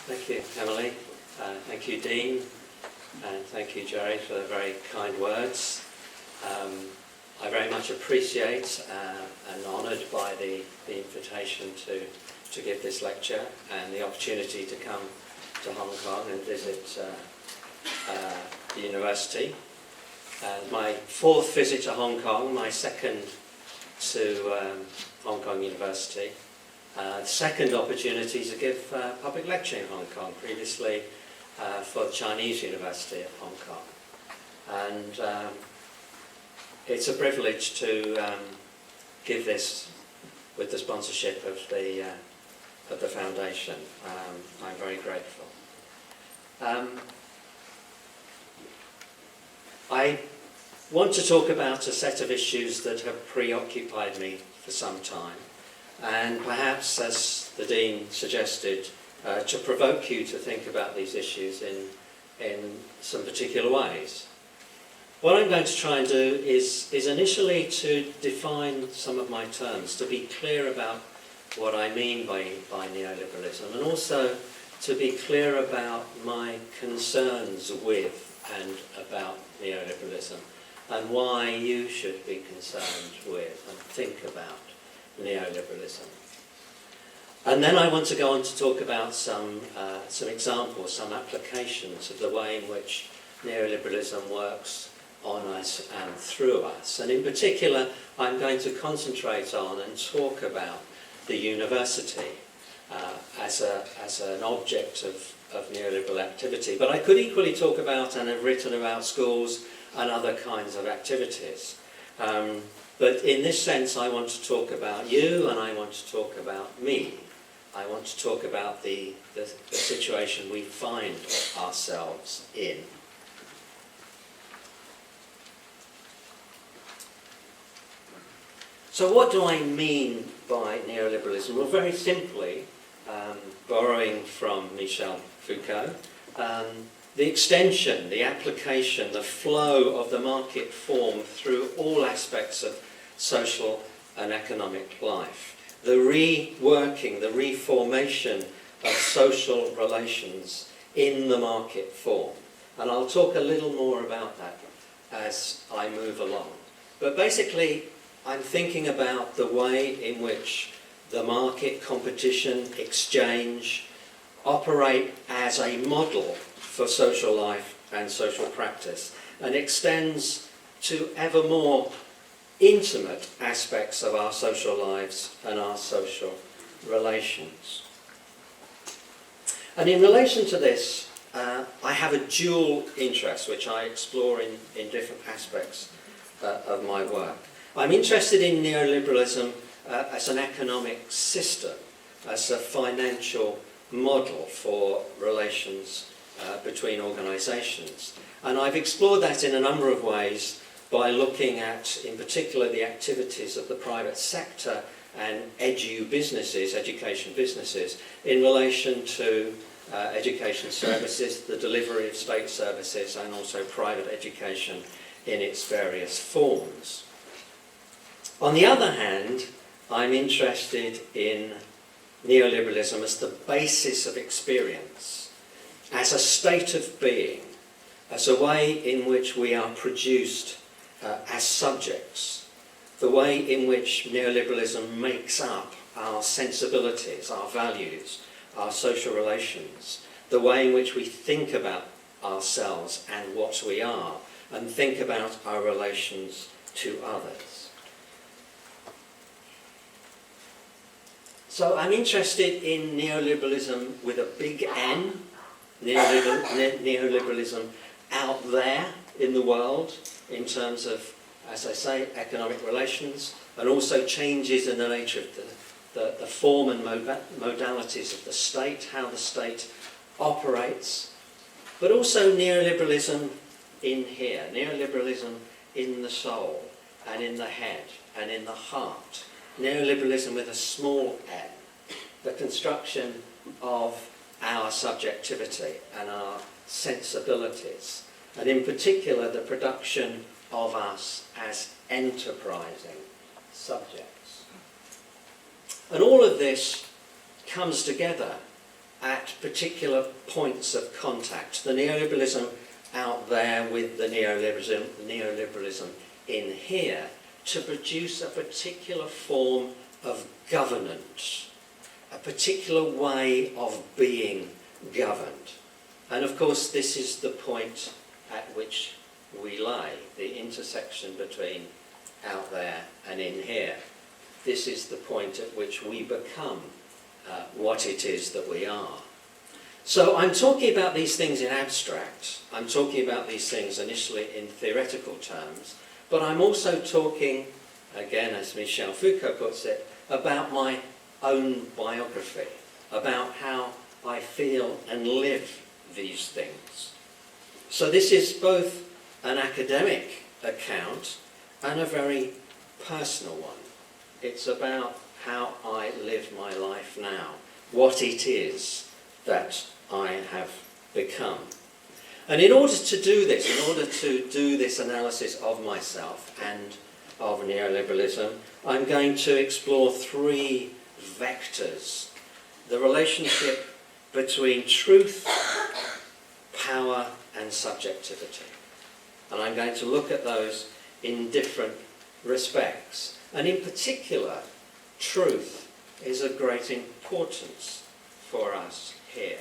Thank you, Emily. Thank you, Dean. And thank you, Jerry, for the very kind words. I very much appreciate and honoured by the invitation to give this lecture and the opportunity to come to Hong Kong and visit the university. My fourth visit to Hong Kong, my second to Hong Kong University. Second opportunity to give public lecture in Hong Kong, previously for the Chinese University of Hong Kong. And it's a privilege to give this with the sponsorship of the foundation. I'm very grateful. I want to talk about a set of issues that have preoccupied me for some time, and perhaps, as the Dean suggested, to provoke you to think about these issues in some particular ways. What I'm going to try and do is initially to define some of my terms, to be clear about what I mean by neoliberalism, and also to be clear about my concerns with and about neoliberalism, and why you should be concerned with and think about neoliberalism. And then I want to go on to talk about some examples, some applications of the way in which neoliberalism works on us and through us. And in particular, I'm going to concentrate on and talk about the university as an object of neoliberal activity. But I could equally talk about and have written about schools and other kinds of activities. But in this sense, I want to talk about you and I want to talk about me. I want to talk about the situation we find ourselves in. So what do I mean by neoliberalism? Well, very simply, borrowing from Michel Foucault, the extension, the application, the flow of the market form through all aspects of social and economic life. The reworking, the reformation of social relations in the market form. And I'll talk a little more about that as I move along. But basically, I'm thinking about the way in which the market, competition, exchange operate as a model for social life and social practice, and extends to ever more intimate aspects of our social lives and our social relations. And in relation to this, I have a dual interest, which I explore in different aspects of my work. I'm interested in neoliberalism as an economic system, as a financial model for relations between organisations. And I've explored that in a number of ways by looking at, in particular, the activities of the private sector and education businesses, in relation to education services, the delivery of state services, and also private education in its various forms. On the other hand, I'm interested in neoliberalism as the basis of experience, as a state of being, as a way in which we are produced as subjects, the way in which neoliberalism makes up our sensibilities, our values, our social relations, the way in which we think about ourselves and what we are, and think about our relations to others. So I'm interested in neoliberalism with a big N, neoliberalism out there in the world in terms of, as I say, economic relations, and also changes in the nature of the form and modalities of the state, how the state operates, but also neoliberalism in here, neoliberalism in the soul and in the head and in the heart, neoliberalism with a small n, the construction of our subjectivity and our sensibilities, and in particular the production of us as enterprising subjects. And all of this comes together at particular points of contact. The neoliberalism out there with the neoliberalism in here, to produce a particular form of governance, a particular way of being governed. And of course this is the point at which we lie, the intersection between out there and in here. This is the point at which we become what it is that we are. So I'm talking about these things in abstract. I'm talking about these things initially in theoretical terms, but I'm also talking, again as Michel Foucault puts it, about my own biography, about how I feel and live these things. So this is both an academic account and a very personal one. It's about how I live my life now, what it is that I have become. And in order to do this, in order to do this analysis of myself and of neoliberalism, I'm going to explore three vectors. The relationship between truth, power and subjectivity. And I'm going to look at those in different respects. And in particular, truth is of great importance for us here.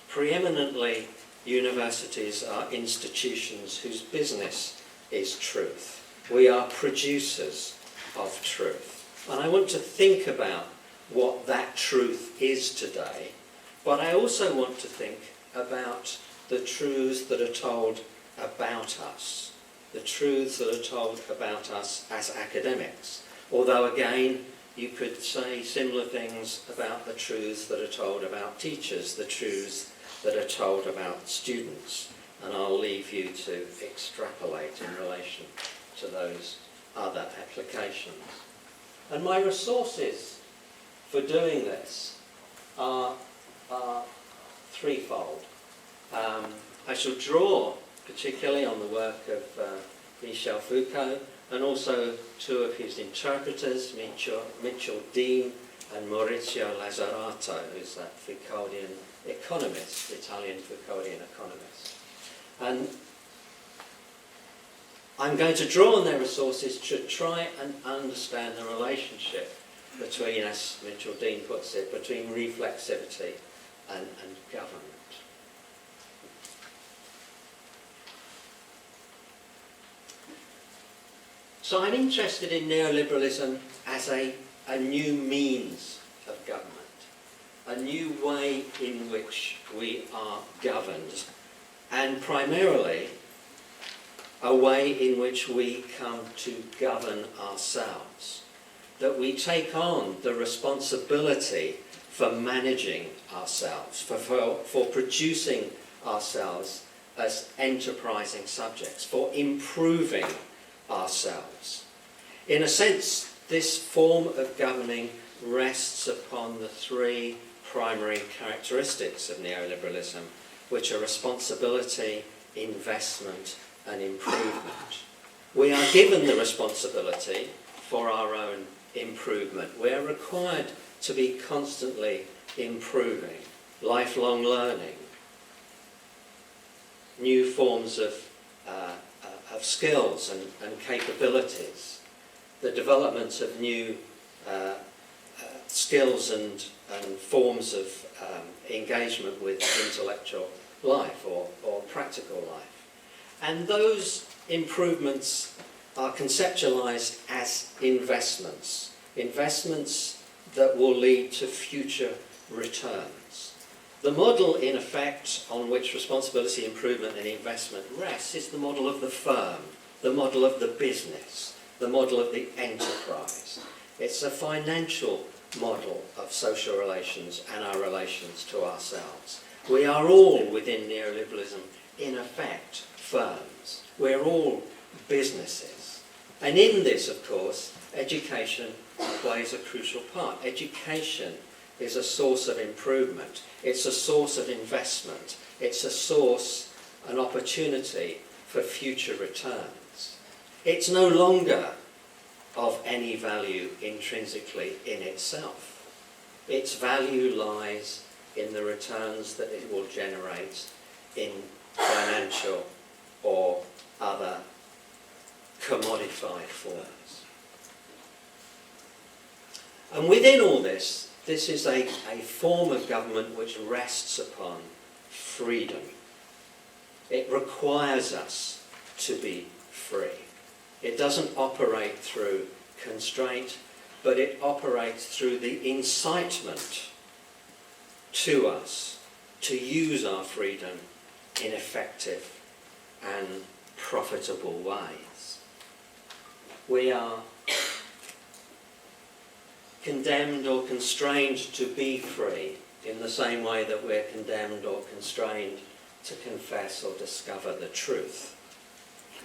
Preeminently, universities are institutions whose business is truth. We are producers of truth. And I want to think about what that truth is today, but I also want to think about the truths that are told about us, the truths that are told about us as academics. Although again, you could say similar things about the truths that are told about teachers, the truths that are told about students, and I'll leave you to extrapolate in relation to those other applications. And my resources for doing this are threefold. I shall draw particularly on the work of Michel Foucault, and also two of his interpreters, Mitchell Dean and Maurizio Lazzarato, who's a Foucauldian economist, Italian Foucauldian economist. And I'm going to draw on their resources to try and understand the relationship between, as Mitchell Dean puts it, between reflexivity and government. So I'm interested in neoliberalism as a new means of government, a new way in which we are governed, and primarily a way in which we come to govern ourselves, that we take on the responsibility for managing ourselves, for producing ourselves as enterprising subjects, for improving ourselves. In a sense, this form of governing rests upon the three primary characteristics of neoliberalism, which are responsibility, investment, and improvement. We are given the responsibility for our own improvement. We are required to be constantly improving, lifelong learning, new forms of skills and capabilities, the development of new skills and forms of engagement with intellectual life or practical life. And those improvements are conceptualized as investments, investments that will lead to future returns. The model, in effect, on which responsibility, improvement and investment rests is the model of the firm, the model of the business, the model of the enterprise. It's a financial model of social relations and our relations to ourselves. We are all, within neoliberalism, in effect, firms. We're all businesses. And in this, of course, education plays a crucial part. Education is a source of improvement. It's a source of investment. It's a source, an opportunity for future returns. It's no longer of any value intrinsically in itself. Its value lies in the returns that it will generate in financial or other commodified forms. And within all this, this is a form of government which rests upon freedom. It requires us to be free. It doesn't operate through constraint, but it operates through the incitement to us to use our freedom in effective and profitable ways. We are condemned or constrained to be free in the same way that we're condemned or constrained to confess or discover the truth.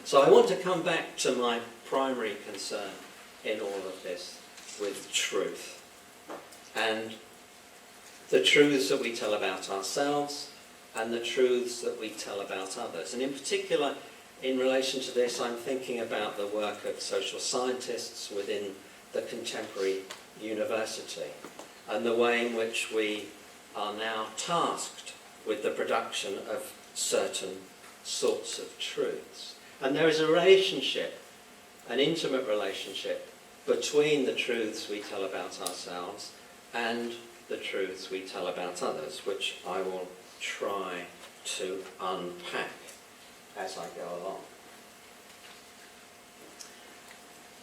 So I want to come back to my primary concern in all of this with truth. And the truths that we tell about ourselves and the truths that we tell about others. And in particular, in relation to this, I'm thinking about the work of social scientists within the contemporary university and the way in which we are now tasked with the production of certain sorts of truths. And there is a relationship, an intimate relationship, between the truths we tell about ourselves and the truths we tell about others, which I will try to unpack as I go along.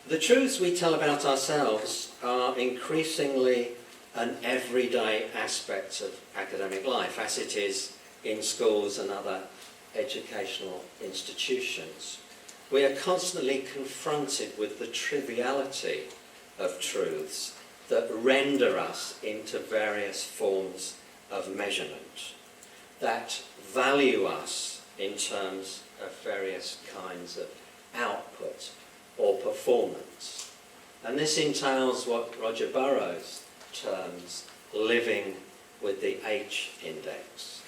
The truths we tell about ourselves are increasingly an everyday aspect of academic life, as it is in schools and other educational institutions. We are constantly confronted with the triviality of truths that render us into various forms of measurement, that value us in terms of various kinds of output or performance. And this entails what Roger Burrows terms living with the H index.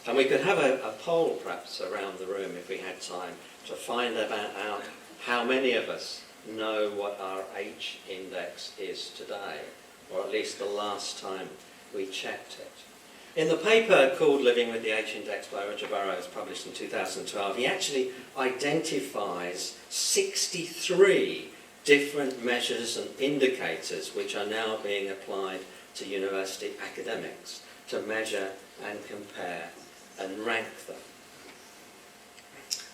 And we could have a poll perhaps around the room if we had time to find out how many of us know what our H index is today, or at least the last time we checked it. In the paper called Living with the H Index by Roger Burrows, published in 2012, he actually identifies 63 different measures and indicators which are now being applied to university academics to measure and compare and rank them.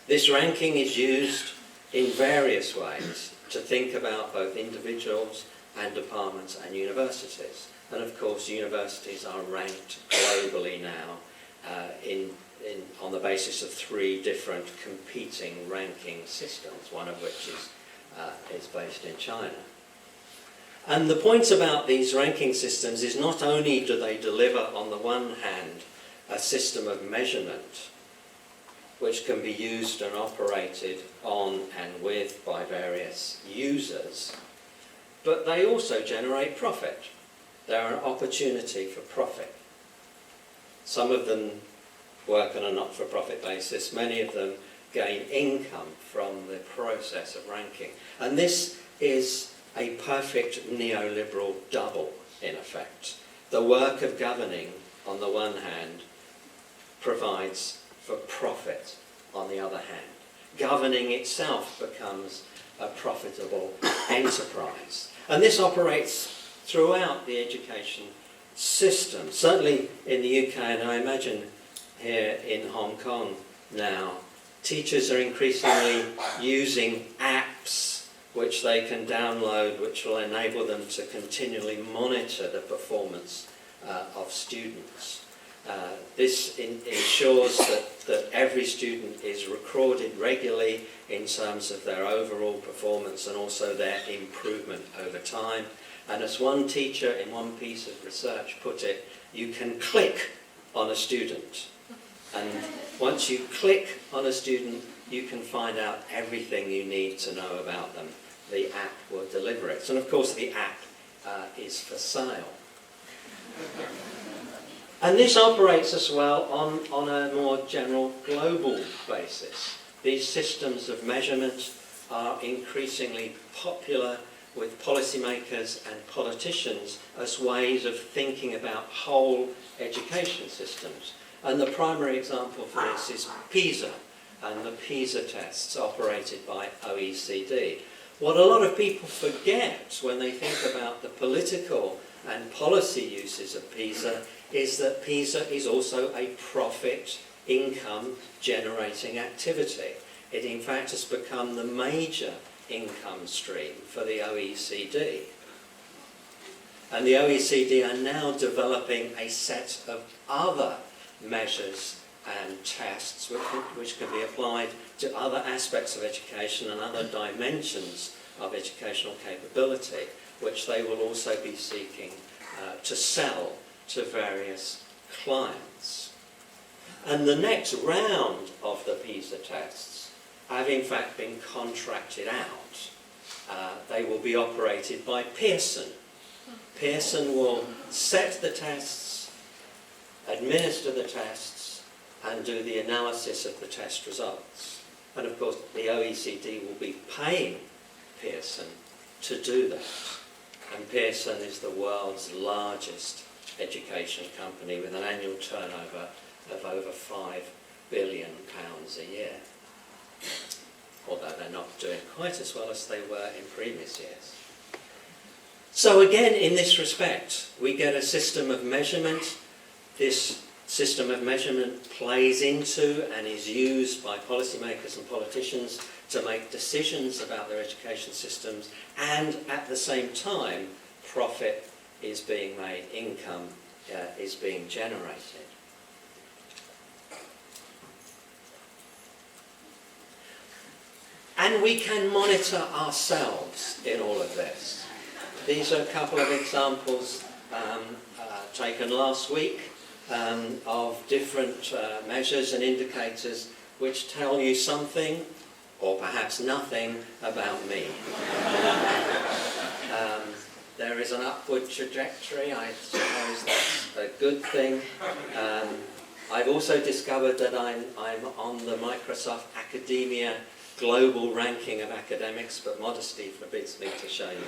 This ranking is used in various ways to think about both individuals and departments and universities. And of course, universities are ranked globally now on the basis of 3 different competing ranking systems, one of which is based in China. And the point about these ranking systems is not only do they deliver, on the one hand, a system of measurement which can be used and operated on and with by various users, but they also generate profit. They're an opportunity for profit. Some of them work on a not-for-profit basis. Many of them gain income from the process of ranking. And this is a perfect neoliberal double, in effect. The work of governing, on the one hand, provides for profit on the other hand. Governing itself becomes a profitable enterprise. And this operates throughout the education system. Certainly in the UK, and I imagine here in Hong Kong now, teachers are increasingly using apps which they can download, which will enable them to continually monitor the performance of students. This ensures that every student is recorded regularly in terms of their overall performance and also their improvement over time. And as one teacher in one piece of research put it, you can click on a student. And once you click on a student, you can find out everything you need to know about them. The app will deliver it. And of course the app is for sale. And this operates as well on a more general global basis. These systems of measurement are increasingly popular with policymakers and politicians as ways of thinking about whole education systems. And the primary example for this is PISA and the PISA tests operated by OECD. What a lot of people forget when they think about the political and policy uses of PISA is that PISA is also a profit income generating activity. It in fact has become the major income stream for the OECD. And the OECD are now developing a set of other measures and tests which can be applied to other aspects of education and other dimensions of educational capability, which they will also be seeking to sell to various clients. And the next round of the PISA tests have in fact been contracted out. They will be operated by Pearson. Pearson will set the tests, administer the tests, and do the analysis of the test results. And of course, the OECD will be paying Pearson to do that. And Pearson is the world's largest education company with an annual turnover of over £5 billion a year. Although they're not doing quite as well as they were in previous years. So again, in this respect, we get a system of measurement. This system of measurement plays into and is used by policymakers and politicians to make decisions about their education systems, and at the same time, profit is being made, income is being generated. And we can monitor ourselves in all of this. These are a couple of examples taken last week of different measures and indicators which tell you something, or perhaps nothing, about me. There is an upward trajectory. I suppose that's a good thing. I've also discovered that I'm on the Microsoft Academia global ranking of academics, but modesty forbids me to show you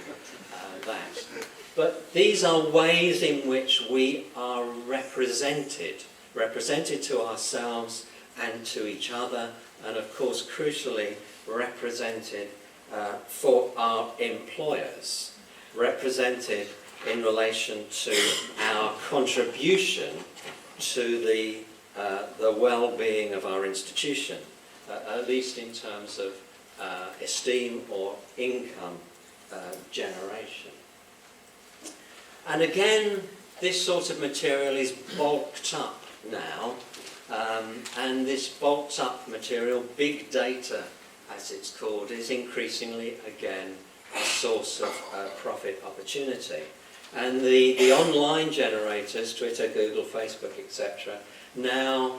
that. But these are ways in which we are represented to ourselves and to each other, and of course, crucially, represented for our employers, represented in relation to our contribution to the well-being of our institution, at least in terms of esteem or income generation. And again, this sort of material is bulked up now, and this bulked up material, big data as it's called, is increasingly again a source of profit opportunity. And the online generators, Twitter, Google, Facebook, etc., now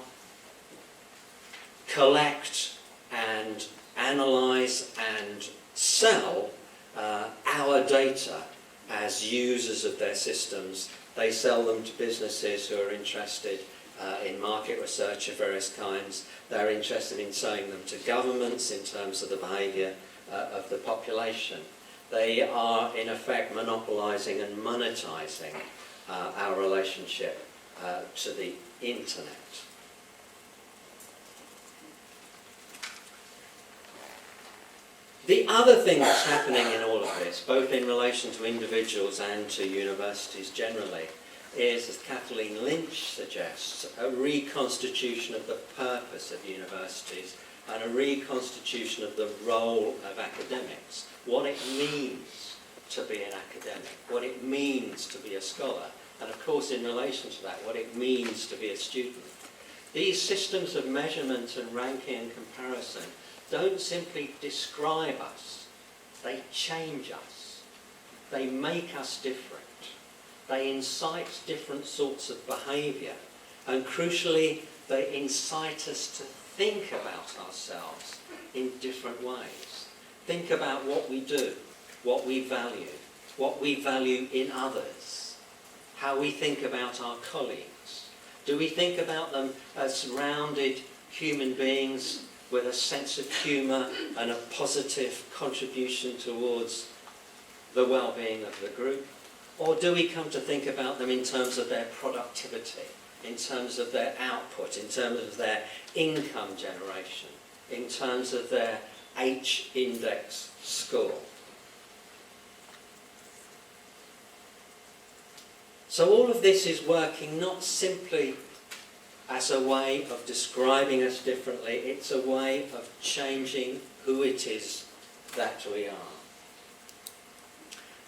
collect and analyse and sell our data as users of their systems. They sell them to businesses who are interested in market research of various kinds. They're interested in selling them to governments in terms of the behaviour of the population. They are in effect monopolising and monetising our relationship to the internet. The other thing that's happening in all of this, both in relation to individuals and to universities generally, is, as Kathleen Lynch suggests, a reconstitution of the purpose of universities and a reconstitution of the role of academics, what it means to be an academic, what it means to be a scholar, and of course in relation to that, what it means to be a student. These systems of measurement and ranking and comparison don't simply describe us, they change us. They make us different. They incite different sorts of behaviour. And crucially, they incite us to think about ourselves in different ways. Think about what we do, what we value in others, how we think about our colleagues. Do we think about them as rounded human beings with a sense of humour and a positive contribution towards the well-being of the group? Or do we come to think about them in terms of their productivity, in terms of their output, in terms of their income generation, in terms of their H-index score? So all of this is working not simply as a way of describing us differently, it's a way of changing who it is that we are.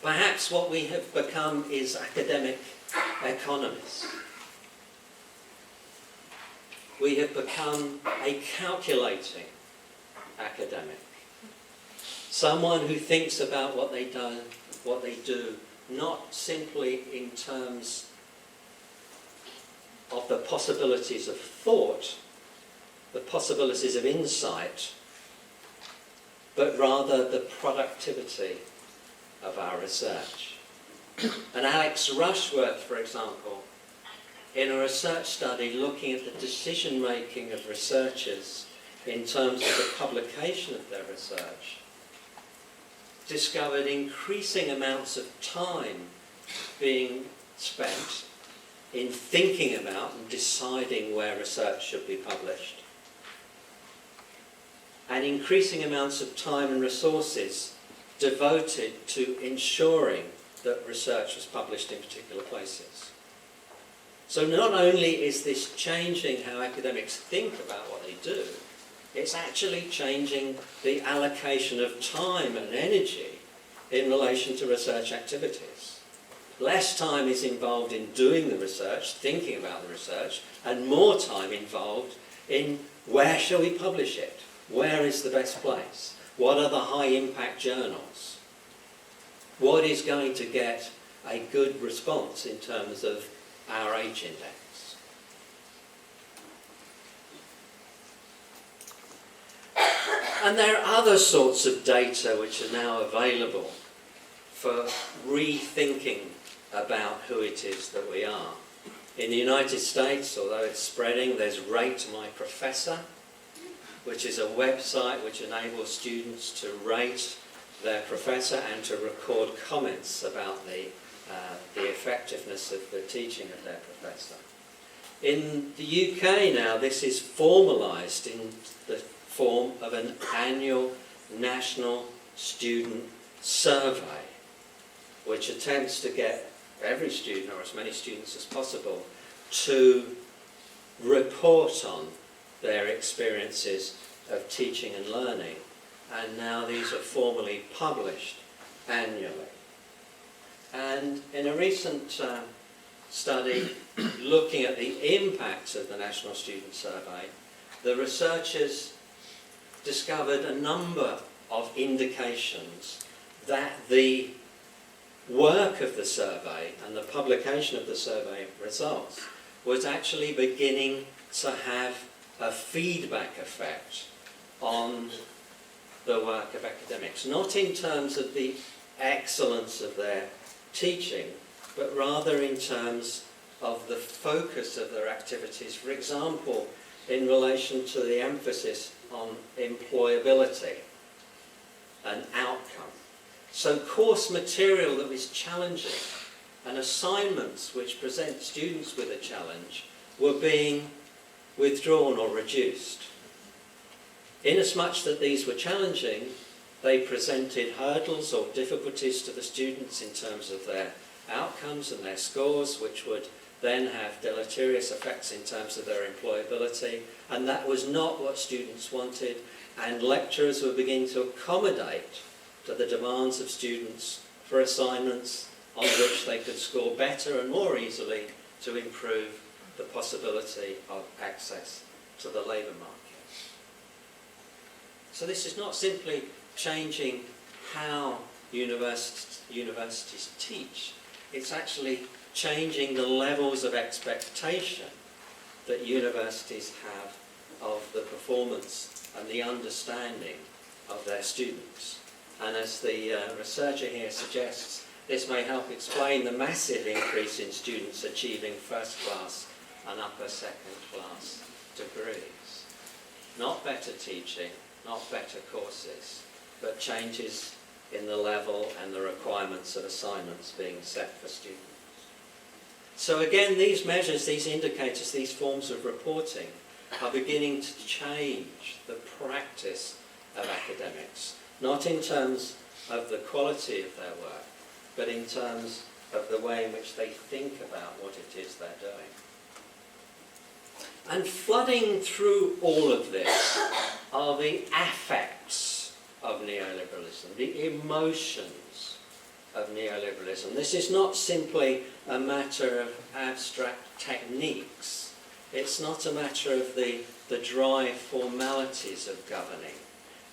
Perhaps what we have become is academic economists. We have become a calculating academic. Someone who thinks about what they do, not simply in terms of the possibilities of thought, the possibilities of insight, but rather the productivity of our research. And Alex Rushworth, for example, in a research study looking at the decision-making of researchers in terms of the publication of their research, discovered increasing amounts of time being spent in thinking about and deciding where research should be published, and increasing amounts of time and resources devoted to ensuring that research was published in particular places. So not only is this changing how academics think about what they do, it's actually changing the allocation of time and energy in relation to research activities. Less time is involved in doing the research, thinking about the research, and more time involved in where shall we publish it? Where is the best place? What are the high-impact journals? What is going to get a good response in terms of our H-index? And there are other sorts of data which are now available for rethinking about who it is that we are. In the United States, although it's spreading, there's Rate My Professor, which is a website which enables students to rate their professor and to record comments about the effectiveness of the teaching of their professor. In the UK now, this is formalised in the form of an annual national student survey, which attempts to get every student, or as many students as possible, to report on their experiences of teaching and learning. And now these are formally published annually. And in a recent study looking at the impact of the National Student Survey, the researchers discovered a number of indications that the work of the survey and the publication of the survey results was actually beginning to have a feedback effect on the work of academics, not in terms of the excellence of their teaching, but rather in terms of the focus of their activities. For example, in relation to the emphasis on employability and outcome. So course material that was challenging and assignments which present students with a challenge were being withdrawn or reduced. Inasmuch that these were challenging, they presented hurdles or difficulties to the students in terms of their outcomes and their scores, which would then have deleterious effects in terms of their employability, and that was not what students wanted, and lecturers were beginning to accommodate to the demands of students for assignments on which they could score better and more easily to improve the possibility of access to the labour market. So this is not simply changing how universities teach, it's actually changing the levels of expectation that universities have of the performance and the understanding of their students. And as the researcher here suggests, this may help explain the massive increase in students achieving first class and upper second class degrees. Not better teaching, not better courses, but changes in the level and the requirements of assignments being set for students. So again, these measures, these indicators, these forms of reporting are beginning to change the practice of academics, not in terms of the quality of their work, but in terms of the way in which they think about what it is they're doing. And flooding through all of this are the affects of neoliberalism, the emotions of neoliberalism. This is not simply a matter of abstract techniques. It's not a matter of the dry formalities of governing.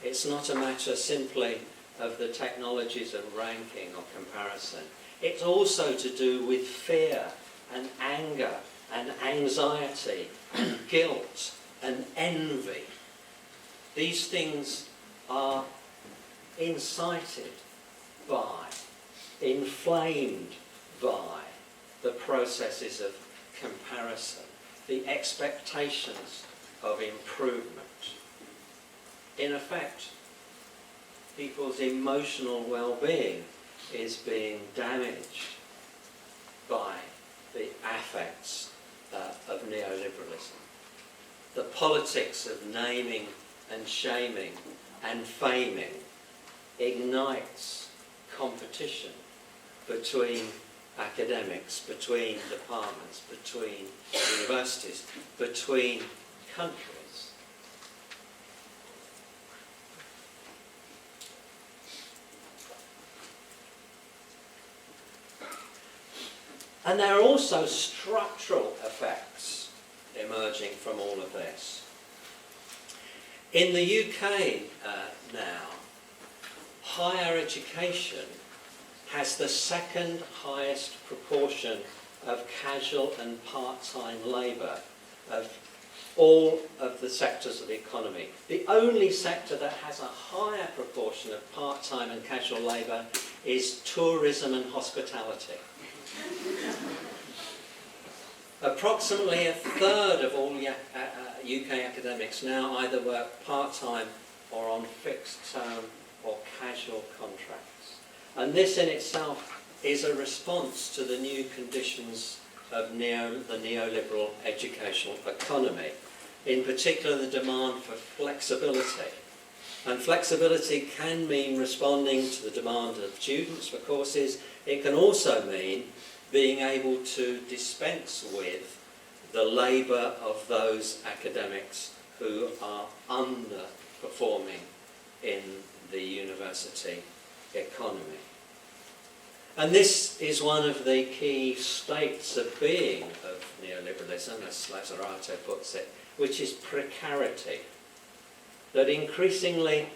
It's not a matter simply of the technologies of ranking or comparison. It's also to do with fear and anger and anxiety and guilt and envy. These things are incited by, inflamed by the processes of comparison, the expectations of improvement. In effect, people's emotional well-being is being damaged by the affects of neoliberalism. The politics of naming and shaming and faming ignites competition between academics, between departments, between universities, between countries. And there are also structural effects emerging from all of this. In the UK now, higher education has the second highest proportion of casual and part-time labour of all of the sectors of the economy. The only sector that has a higher proportion of part-time and casual labour is tourism and hospitality. Approximately a third of all UK academics now either work part-time or on fixed-term or casual contracts. And this in itself is a response to the new conditions of the neoliberal educational economy, in particular the demand for flexibility. And flexibility can mean responding to the demand of students for courses. It can also mean being able to dispense with the labour of those academics who are underperforming in the university economy. And this is one of the key states of being of neoliberalism, as Lazzarato puts it, which is precarity. That increasingly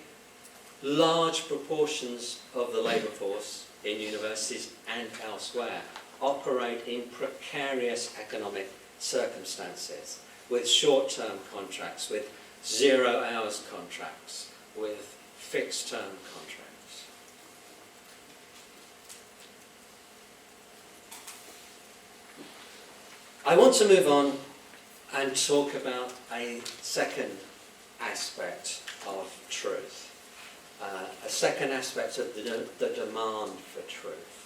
large proportions of the labour force in universities and elsewhere operate in precarious economic circumstances, with short-term contracts, with 0 hours contracts, with fixed-term contracts. I want to move on and talk about a second aspect of truth, a second aspect of the demand for truth.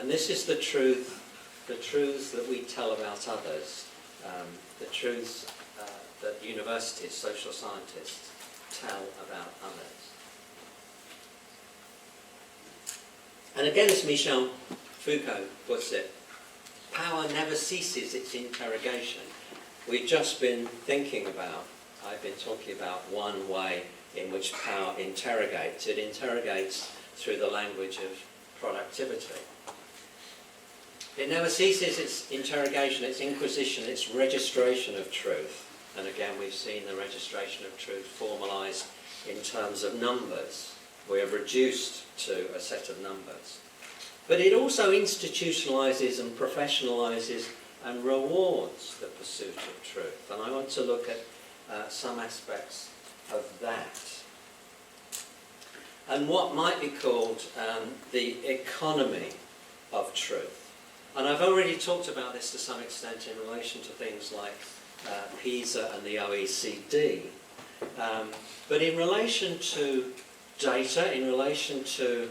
And this is the truths that we tell about others, the truths that universities, social scientists tell about others. And again, as Michel Foucault puts it, power never ceases its interrogation. We've just been I've been talking about one way in which power interrogates. It interrogates through the language of productivity. It never ceases its interrogation, its inquisition, its registration of truth. And again, we've seen the registration of truth formalised in terms of numbers. We are reduced to a set of numbers. But it also institutionalises and professionalises and rewards the pursuit of truth. And I want to look at some aspects of that. And what might be called the economy of truth. And I've already talked about this to some extent in relation to things like PISA and the OECD. But in relation to data, in relation to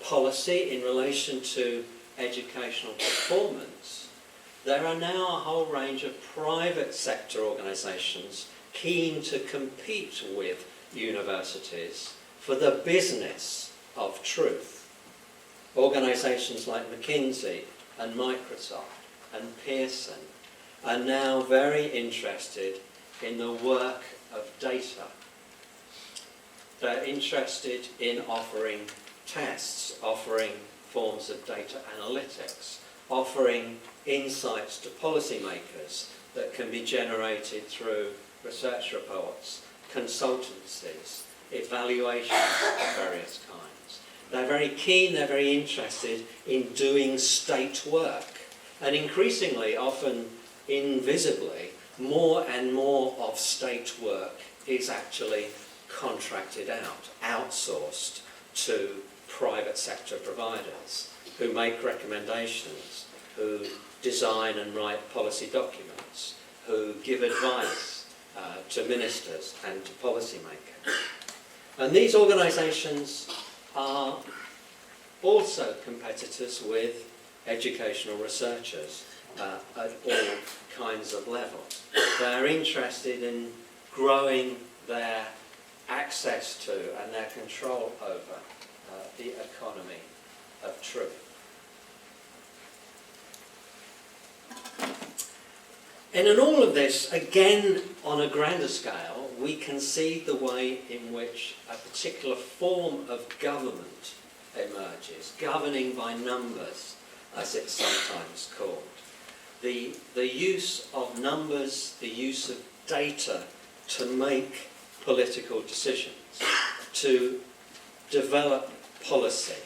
policy in relation to educational performance, there are now a whole range of private sector organisations keen to compete with universities for the business of truth. Organisations like McKinsey and Microsoft and Pearson are now very interested in the work of data. They're interested in offering tests, offering forms of data analytics, offering insights to policymakers that can be generated through research reports, consultancies, evaluations of various kinds. They're very keen, they're very interested in doing state work. And increasingly, often invisibly, more and more of state work is actually contracted out, outsourced to private sector providers who make recommendations, who design and write policy documents, who give advice to ministers and to policymakers. And these organisations are also competitors with educational researchers at all kinds of levels. They're interested in growing their access to and their control over the economy of truth. And in all of this, again on a grander scale, we can see the way in which a particular form of government emerges, governing by numbers, as it's sometimes called. The use of numbers, the use of data to make political decisions, to develop policy,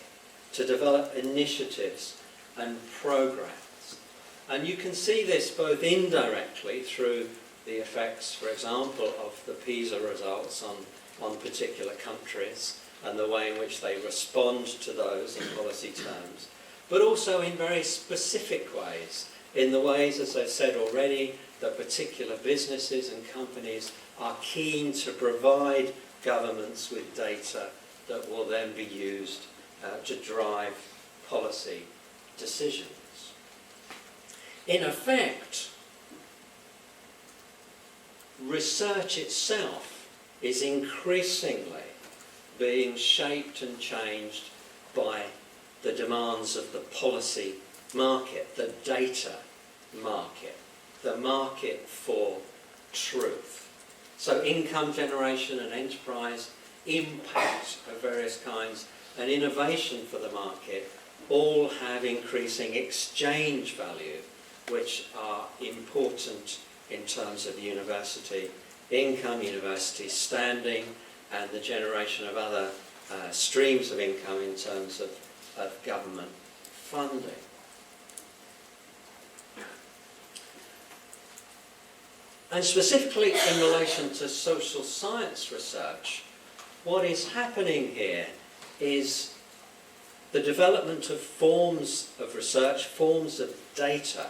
to develop initiatives and programs. And you can see this both indirectly through the effects, for example, of the PISA results on particular countries and the way in which they respond to those in policy terms, but also in very specific ways, in the ways, as I've said already, that particular businesses and companies are keen to provide governments with data that will then be used to drive policy decisions. In effect, research itself is increasingly being shaped and changed by the demands of the policy market, the data market, the market for truth. So income generation and enterprise, impact of various kinds, and innovation for the market all have increasing exchange value, which are important in terms of university income, university standing, and the generation of other streams of income in terms of government funding. And specifically in relation to social science research, what is happening here is the development of forms of research, forms of data,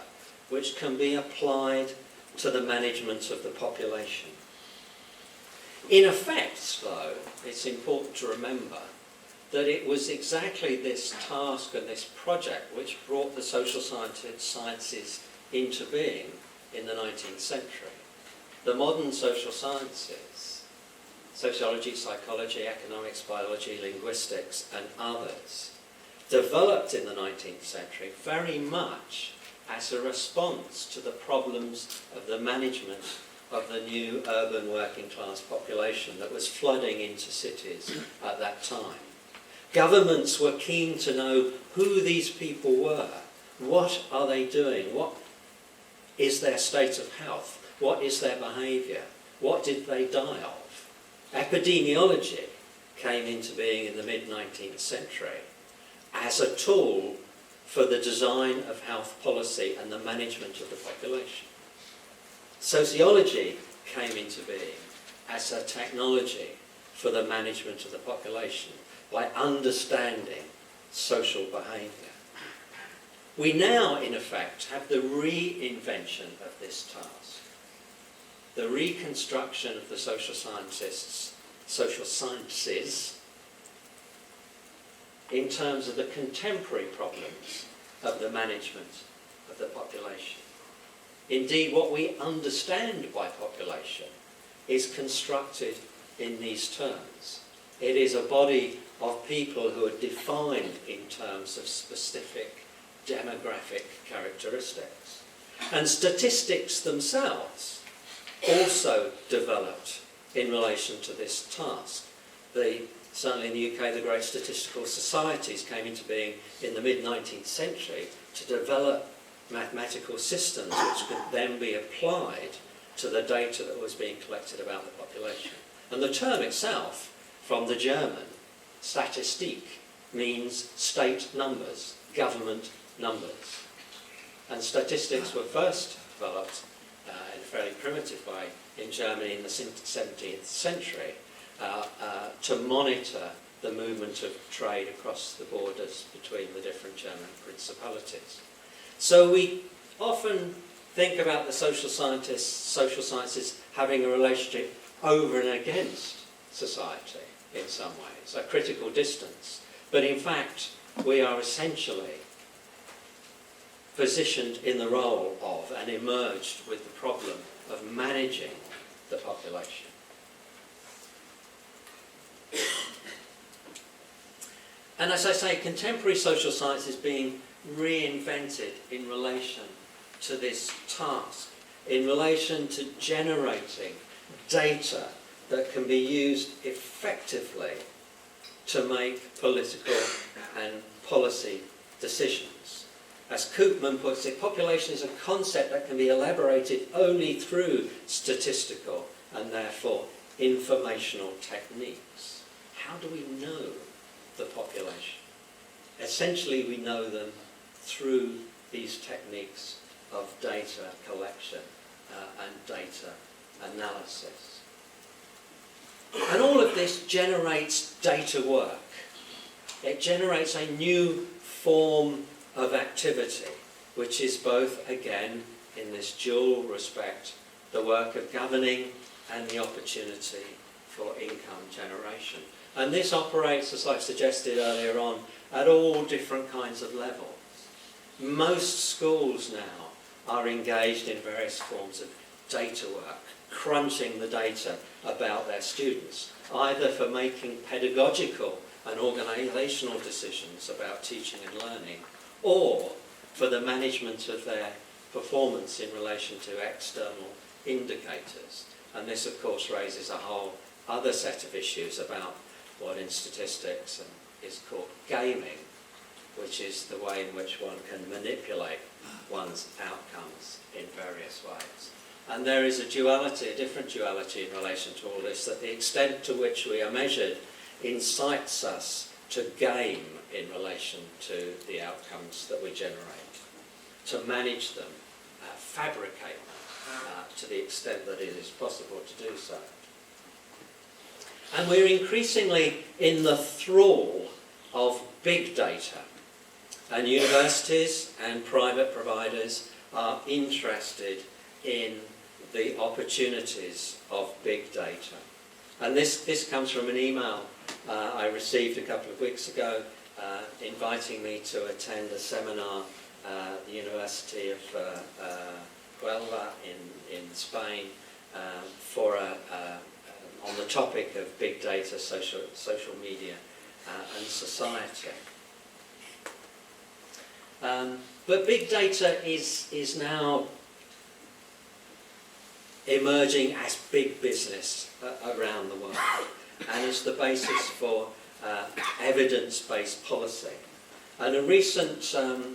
which can be applied to the management of the population. In effect, though, it's important to remember that it was exactly this task and this project which brought the social sciences into being in the 19th century. The modern social sciences, sociology, psychology, economics, biology, linguistics, and others, developed in the 19th century very much as a response to the problems of the management of the new urban working class population that was flooding into cities at that time. Governments were keen to know who these people were, what are they doing, what is their state of health, what is their behaviour, what did they die of. Epidemiology came into being in the mid-19th century as a tool for the design of health policy and the management of the population. Sociology came into being as a technology for the management of the population by understanding social behaviour. We now, in effect, have the reinvention of this task, the reconstruction of the social sciences in terms of the contemporary problems of the management of the population. Indeed, what we understand by population is constructed in these terms. It is a body of people who are defined in terms of specific demographic characteristics. And statistics themselves also developed in relation to this task. Certainly in the UK, the great statistical societies came into being in the mid-19th century to develop mathematical systems which could then be applied to the data that was being collected about the population. And the term itself, from the German, Statistik, means state numbers, government numbers. And statistics were first developed in a fairly primitive way in Germany in the 17th century to monitor the movement of trade across the borders between the different German principalities. So we often think about the social sciences having a relationship over and against society in some ways, a critical distance. But in fact, we are essentially positioned in the role of and emerged with the problem of managing the population. And as I say, contemporary social science is being reinvented in relation to this task, in relation to generating data that can be used effectively to make political and policy decisions. As Koopman puts it, population is a concept that can be elaborated only through statistical and therefore informational techniques. How do we know the population? Essentially, we know them through these techniques of data collection and data analysis. And all of this generates data work. It generates a new form of activity, which is both, again, in this dual respect, the work of governing and the opportunity for income generation. And this operates, as I suggested earlier on, at all different kinds of levels. Most schools now are engaged in various forms of data work, crunching the data about their students, either for making pedagogical and organisational decisions about teaching and learning, or for the management of their performance in relation to external indicators. And this, of course, raises a whole other set of issues about what in statistics is called gaming, which is the way in which one can manipulate one's outcomes in various ways. And there is a duality, a different duality in relation to all this, that the extent to which we are measured incites us to game in relation to the outcomes that we generate, to manage them, fabricate them to the extent that it is possible to do so. And we're increasingly in the thrall of big data, and universities and private providers are interested in the opportunities of big data. And this comes from an email I received a couple of weeks ago inviting me to attend a seminar at the University of Huelva in Spain for on the topic of big data, social media and society. But big data is now emerging as big business around the world, and is the basis for evidence-based policy. And a recent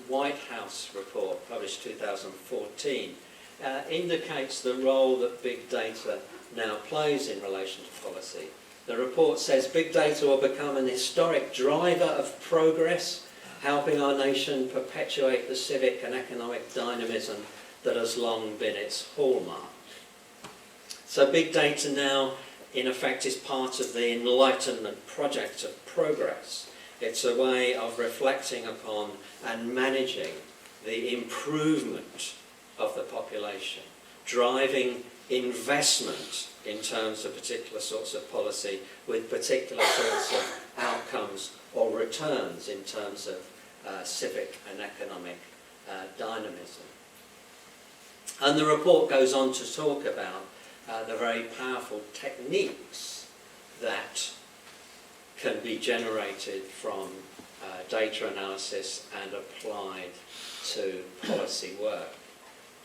White House report, published 2014, indicates the role that big data now plays in relation to policy. The report says big data will become an historic driver of progress, helping our nation perpetuate the civic and economic dynamism that has long been its hallmark. So big data now, in effect, is part of the Enlightenment project of progress. It's a way of reflecting upon and managing the improvement of the population, driving investment in terms of particular sorts of policy with particular sorts of outcomes or returns in terms of civic and economic dynamism. And the report goes on to talk about the very powerful techniques that can be generated from data analysis and applied to policy work,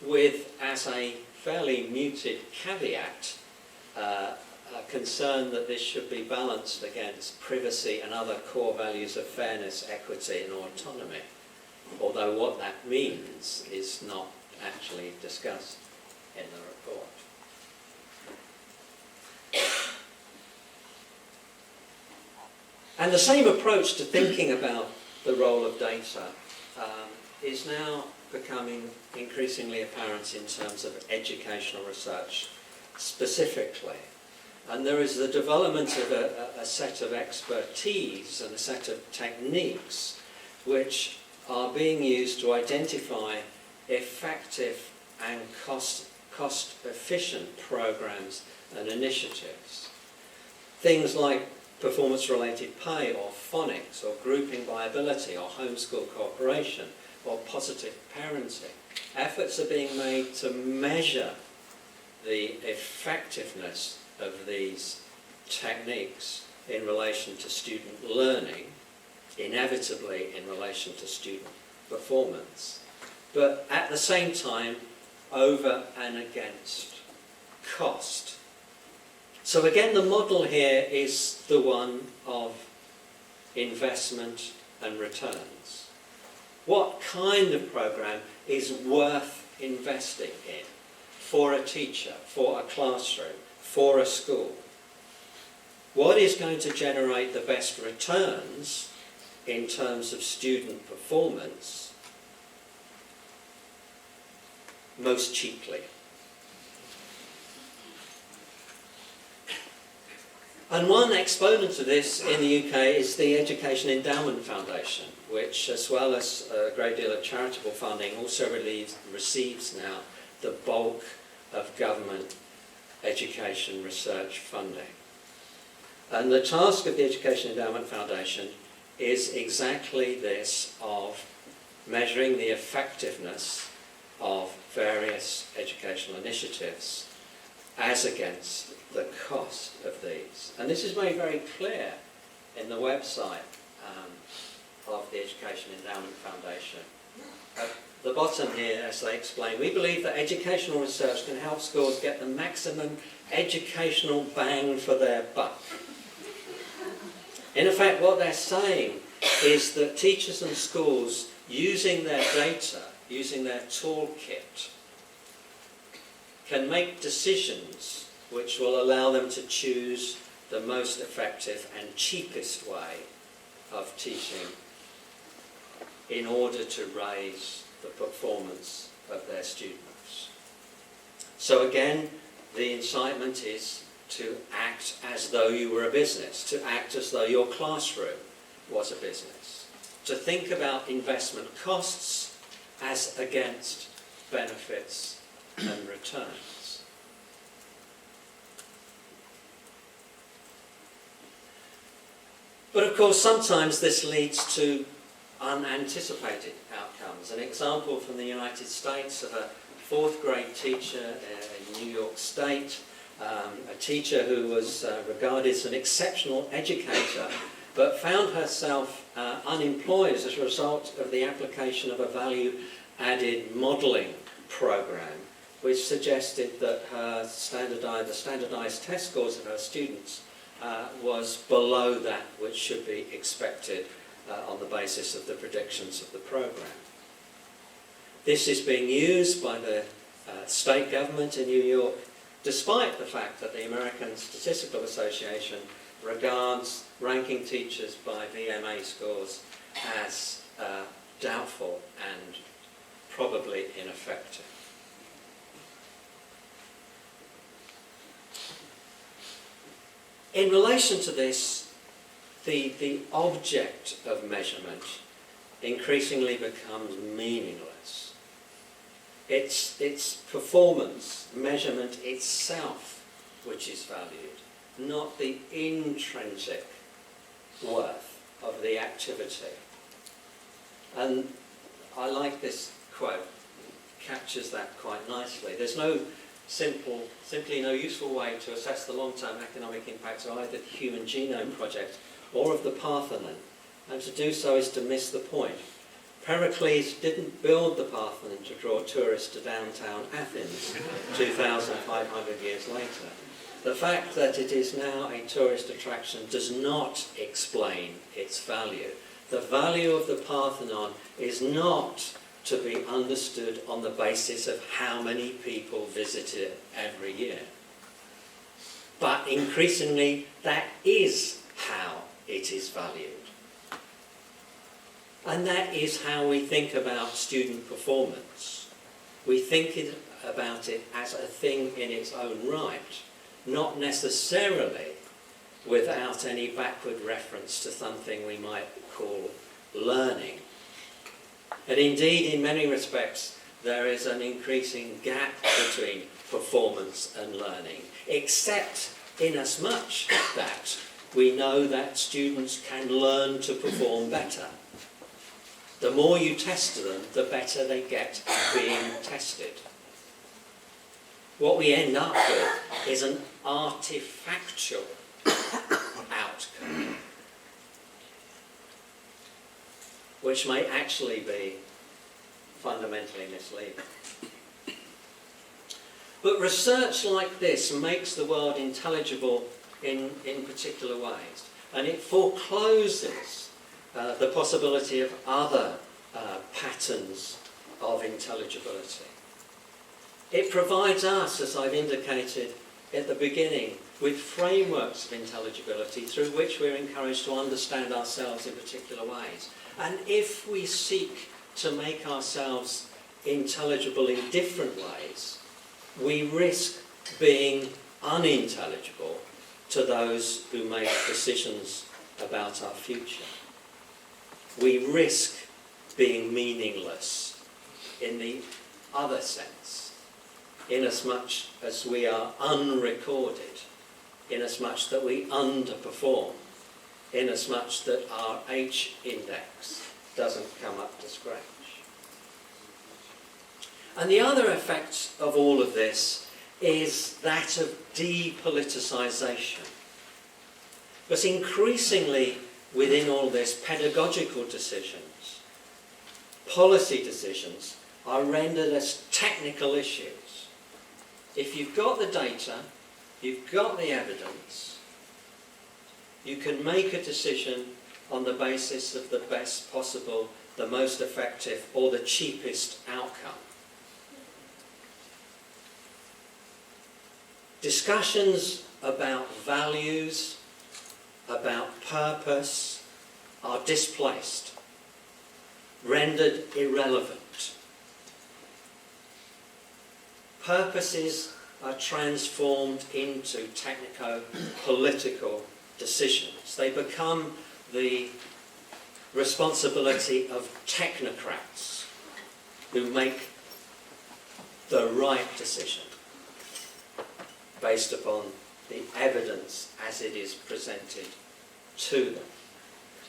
with, as a fairly muted caveat, a concern that this should be balanced against privacy and other core values of fairness, equity and autonomy, although what that means is not actually discussed in the report. And the same approach to thinking about the role of data is now becoming increasingly apparent in terms of educational research specifically. And there is the development of a set of expertise and a set of techniques which are being used to identify effective and cost-efficient programs and initiatives. Things like performance-related pay, or phonics, or grouping by ability, or homeschool cooperation, or positive parenting. Efforts are being made to measure the effectiveness of these techniques in relation to student learning, inevitably in relation to student performance, but at the same time over and against cost. So again, the model here is the one of investment and returns. What kind of program is worth investing in for a teacher, for a classroom, for a school? What is going to generate the best returns in terms of student performance most cheaply? And one exponent of this in the UK is the Education Endowment Foundation, which, as well as a great deal of charitable funding, also receives now the bulk of government education research funding. And the task of the Education Endowment Foundation is exactly this, of measuring the effectiveness of various educational initiatives as against the cost of these. And this is made very clear in the website of the Education Endowment Foundation. At the bottom here, as they explain, we believe that educational research can help schools get the maximum educational bang for their buck. In effect, what they're saying is that teachers and schools, using their data, using their toolkit, can make decisions which will allow them to choose the most effective and cheapest way of teaching in order to raise the performance of their students. So again, the incitement is to act as though you were a business, to act as though your classroom was a business, to think about investment costs as against benefits and returns. But of course, sometimes this leads to unanticipated outcomes. An example from the United States of a fourth grade teacher in New York State, a teacher who was regarded as an exceptional educator, but found herself unemployed as a result of the application of a value-added modelling program, which suggested that the standardised test scores of her students was below that which should be expected on the basis of the predictions of the program. This is being used by the state government in New York, despite the fact that the American Statistical Association regards ranking teachers by VMA scores as doubtful and probably ineffective. In relation to this, the object of measurement increasingly becomes meaningless. It's performance, measurement itself which is valued, not the intrinsic worth of the activity. And I like this quote, it captures that quite nicely. There's simply no useful way to assess the long-term economic impacts of either the Human Genome Project or of the Parthenon, and to do so is to miss the point. Pericles didn't build the Parthenon to draw tourists to downtown Athens 2,500 years later. The fact that it is now a tourist attraction does not explain its value. The value of the Parthenon is not to be understood on the basis of how many people visit it every year. But increasingly, that is how it is valued. And that is how we think about student performance. We think about it as a thing in its own right, not necessarily without any backward reference to something we might call learning. And indeed, in many respects, there is an increasing gap between performance and learning, except inasmuch that we know that students can learn to perform better. The more you test them, the better they get being tested. What we end up with is an artifactual outcome, which may actually be fundamentally misleading. But research like this makes the world intelligible in particular ways, and it forecloses the possibility of other patterns of intelligibility. It provides us, as I've indicated at the beginning, with frameworks of intelligibility through which we're encouraged to understand ourselves in particular ways. And if we seek to make ourselves intelligible in different ways, we risk being unintelligible to those who make decisions about our future. We risk being meaningless in the other sense, inasmuch as we are unrecorded, inasmuch that we underperform, inasmuch that our H index doesn't come up to scratch. And the other effect of all of this is that of depoliticisation. But increasingly within all this, pedagogical decisions, policy decisions are rendered as technical issues. If you've got the data, you've got the evidence, you can make a decision on the basis of the best possible, the most effective, or the cheapest outcome. Discussions about values, about purpose, are displaced, rendered irrelevant. Purposes are transformed into technico-political decisions. They become the responsibility of technocrats who make the right decision based upon the evidence as it is presented to them.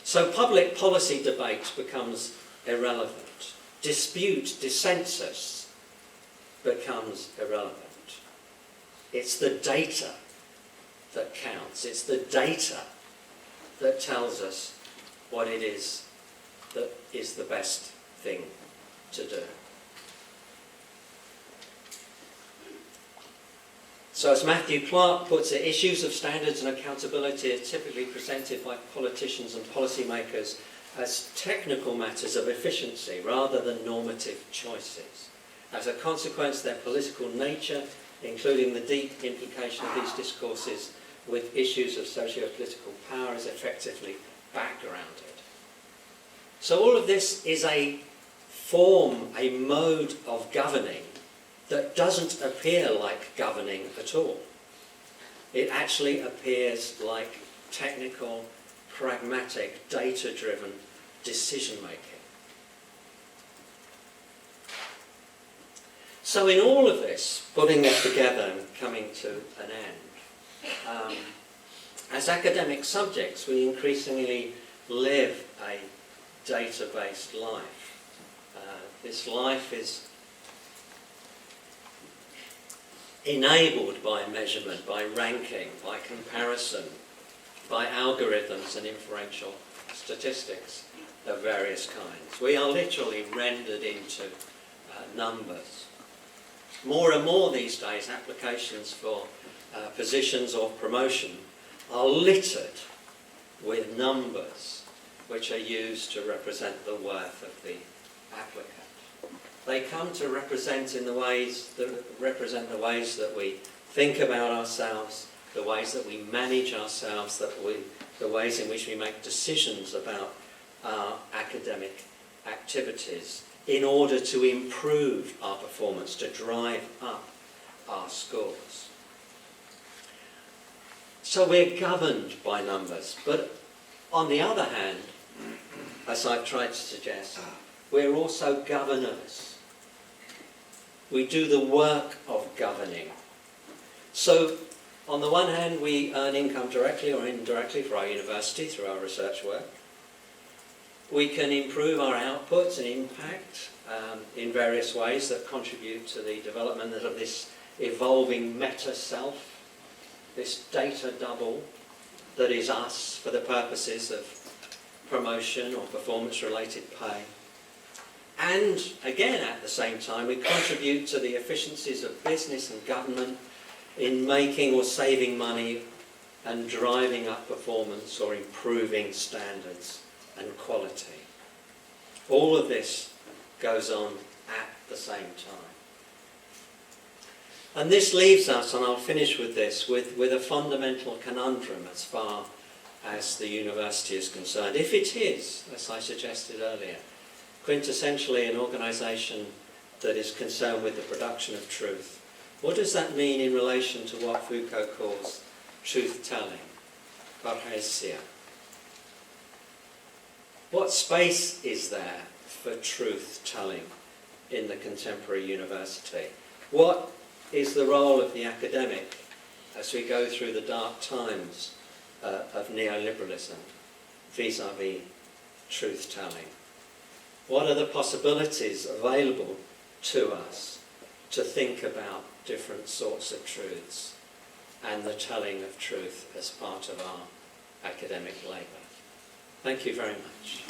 So public policy debate becomes irrelevant. Dispute, dissensus becomes irrelevant. It's the data that counts. It's the data that tells us what it is that is the best thing to do. So as Matthew Clark puts it, issues of standards and accountability are typically presented by politicians and policymakers as technical matters of efficiency rather than normative choices. As a consequence, their political nature, including the deep implication of these discourses with issues of socio-political power, is effectively backgrounded. So all of this is a form, a mode of governing that doesn't appear like governing at all. It actually appears like technical, pragmatic, data-driven decision-making. So in all of this, putting it together and coming to an end, as academic subjects, we increasingly live a data-based life. This life is enabled by measurement, by ranking, by comparison, by algorithms and inferential statistics of various kinds. We are literally rendered into numbers. More and more these days, applications for positions or promotion are littered with numbers which are used to represent the worth of the applicant. They come to represent the ways that we think about ourselves, the ways that we manage ourselves, the ways in which we make decisions about our academic activities in order to improve our performance, to drive up our scores. So we're governed by numbers, but on the other hand, as I've tried to suggest, we're also governors. We do the work of governing. So on the one hand, we earn income directly or indirectly for our university through our research work. We can improve our outputs and impact in various ways that contribute to the development of this evolving meta-self, this data double that is us for the purposes of promotion or performance-related pay. And again, at the same time, we contribute to the efficiencies of business and government in making or saving money and driving up performance or improving standards and quality. All of this goes on at the same time. And this leaves us, and I'll finish with this, with a fundamental conundrum as far as the university is concerned. If it is, as I suggested earlier, quintessentially an organisation that is concerned with the production of truth, what does that mean in relation to what Foucault calls truth-telling, parrhesia? What space is there for truth-telling in the contemporary university? What is the role of the academic as we go through the dark times of neoliberalism vis-à-vis truth-telling? What are the possibilities available to us to think about different sorts of truths and the telling of truth as part of our academic labour? Thank you very much.